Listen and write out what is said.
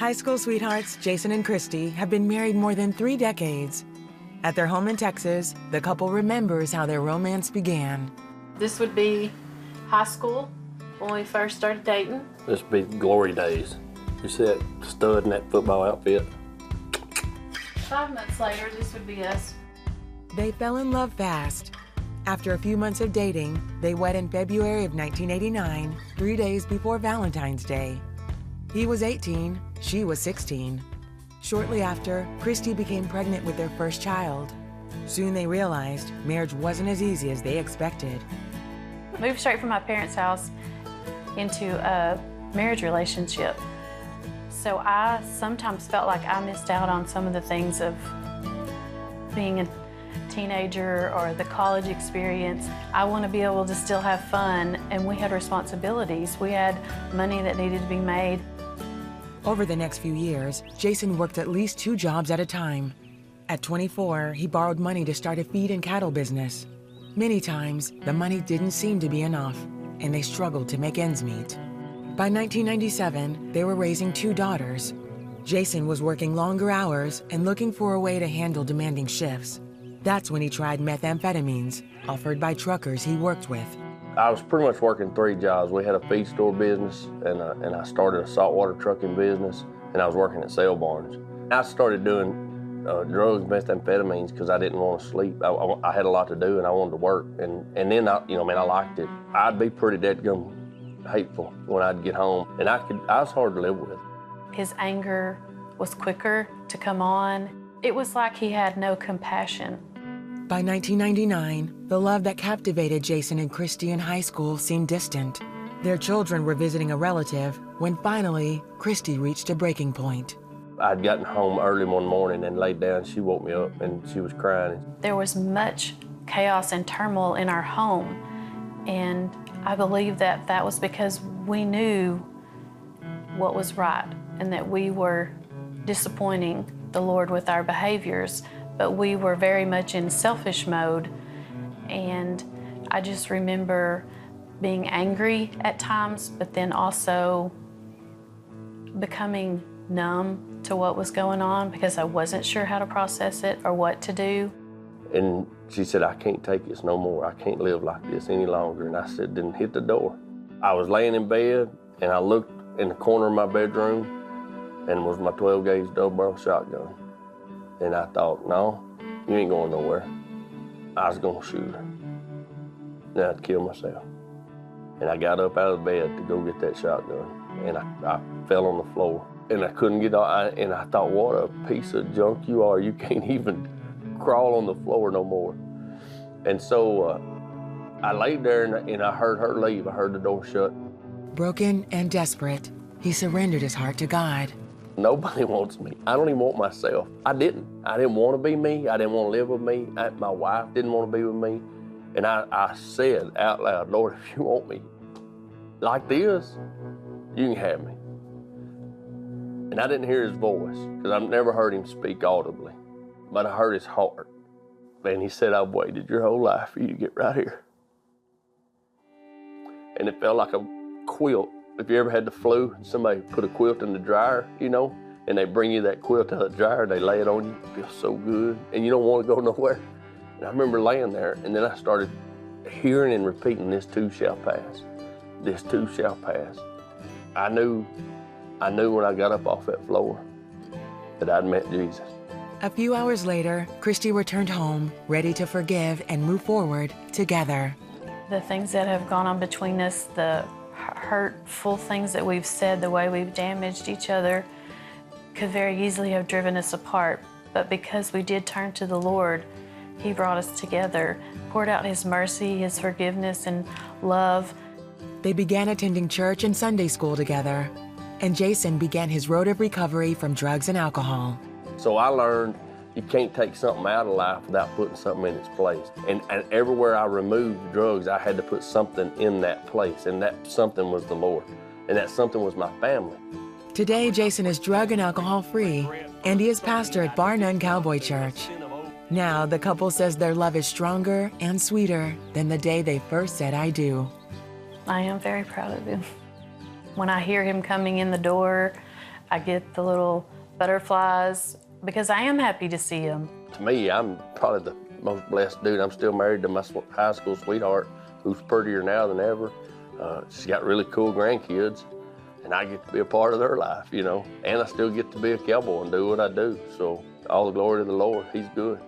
High school sweethearts Jason and Christie have been married more than 3 decades. At their home in Texas, the couple remembers how their romance began. This would be high school when we first started dating. This would be glory days. You see that stud in that football outfit? 5 months later, this would be us. They fell in love fast. After a few months of dating, they wed in February of 1989, 3 days before Valentine's Day. He was 18, she was 16. Shortly after, Christie became pregnant with their first child. Soon they realized marriage wasn't as easy as they expected. Moved straight from my parents' house into a marriage relationship. So I sometimes felt like I missed out on some of the things of being a teenager or the college experience. I want to be able to still have fun, and we had responsibilities. We had money that needed to be made. Over the next few years, Jason worked at least 2 jobs at a time. At 24, he borrowed money to start a feed and cattle business. Many times, the money didn't seem to be enough, and they struggled to make ends meet. By 1997, they were raising 2 daughters. Jason was working longer hours and looking for a way to handle demanding shifts. That's when he tried methamphetamines, offered by truckers he worked with. I was pretty much working 3 jobs. We had a feed store business, and I started a saltwater trucking business, and I was working at sale barns. I started doing drugs, methamphetamines, because I didn't want to sleep. I had a lot to do, and I wanted to work. And then, I liked it. I'd be pretty deadgum hateful when I'd get home, and I was hard to live with. His anger was quicker to come on. It was like he had no compassion. By 1999, the love that captivated Jason and Christie in high school seemed distant. Their children were visiting a relative when finally, Christie reached a breaking point. I'd gotten home early one morning and laid down. She woke me up and she was crying. There was much chaos and turmoil in our home, and I believe that that was because we knew what was right and that we were disappointing the Lord with our behaviors, but we were very much in selfish mode. And I just remember being angry at times, but then also becoming numb to what was going on because I wasn't sure how to process it or what to do. And she said, "I can't take this no more. I can't live like this any longer." And I said, "Then hit the door." I was laying in bed, and I looked in the corner of my bedroom, and was my 12-gauge double-barrel shotgun. And I thought, no, you ain't going nowhere. I was gonna shoot her. Then I'd kill myself. And I got up out of bed to go get that shotgun, and I fell on the floor. And I couldn't get out, and I thought, what a piece of junk you are. You can't even crawl on the floor no more. And so I laid there, and I heard her leave. I heard the door shut. Broken and desperate, he surrendered his heart to God. Nobody wants me. I don't even want myself. I didn't want to be me. I didn't want to live with me. My wife didn't want to be with me. And I said out loud, "Lord, if you want me like this, you can have me." And I didn't hear his voice, because I've never heard him speak audibly, but I heard his heart. And he said, "I've waited your whole life for you to get right here." And it felt like a quilt. If you ever had the flu, somebody put a quilt in the dryer, and they bring you that quilt out of the dryer, they lay it on you, it feels so good, and you don't want to go nowhere. And I remember laying there, and then I started hearing and repeating, "This too shall pass. This too shall pass." I knew when I got up off that floor that I'd met Jesus. A few hours later, Christie returned home, ready to forgive and move forward together. The things that have gone on between us, the hurtful things that we've said, the way we've damaged each other, could very easily have driven us apart. But because we did turn to the Lord, He brought us together, poured out His mercy, His forgiveness, and love. They began attending church and Sunday school together, and Jason began his road of recovery from drugs and alcohol. So I learned you can't take something out of life without putting something in its place. And everywhere I removed drugs, I had to put something in that place, and that something was the Lord, and that something was my family. Today, Jason is drug and alcohol free, and he is pastor at Bar None Cowboy Church. Now, the couple says their love is stronger and sweeter than the day they first said, "I do." I am very proud of him. When I hear him coming in the door, I get the little butterflies because I am happy to see them. To me, I'm probably the most blessed dude. I'm still married to my high school sweetheart, who's prettier now than ever. She's got really cool grandkids, and I get to be a part of their life, you know. And I still get to be a cowboy and do what I do. So all the glory to the Lord. He's good.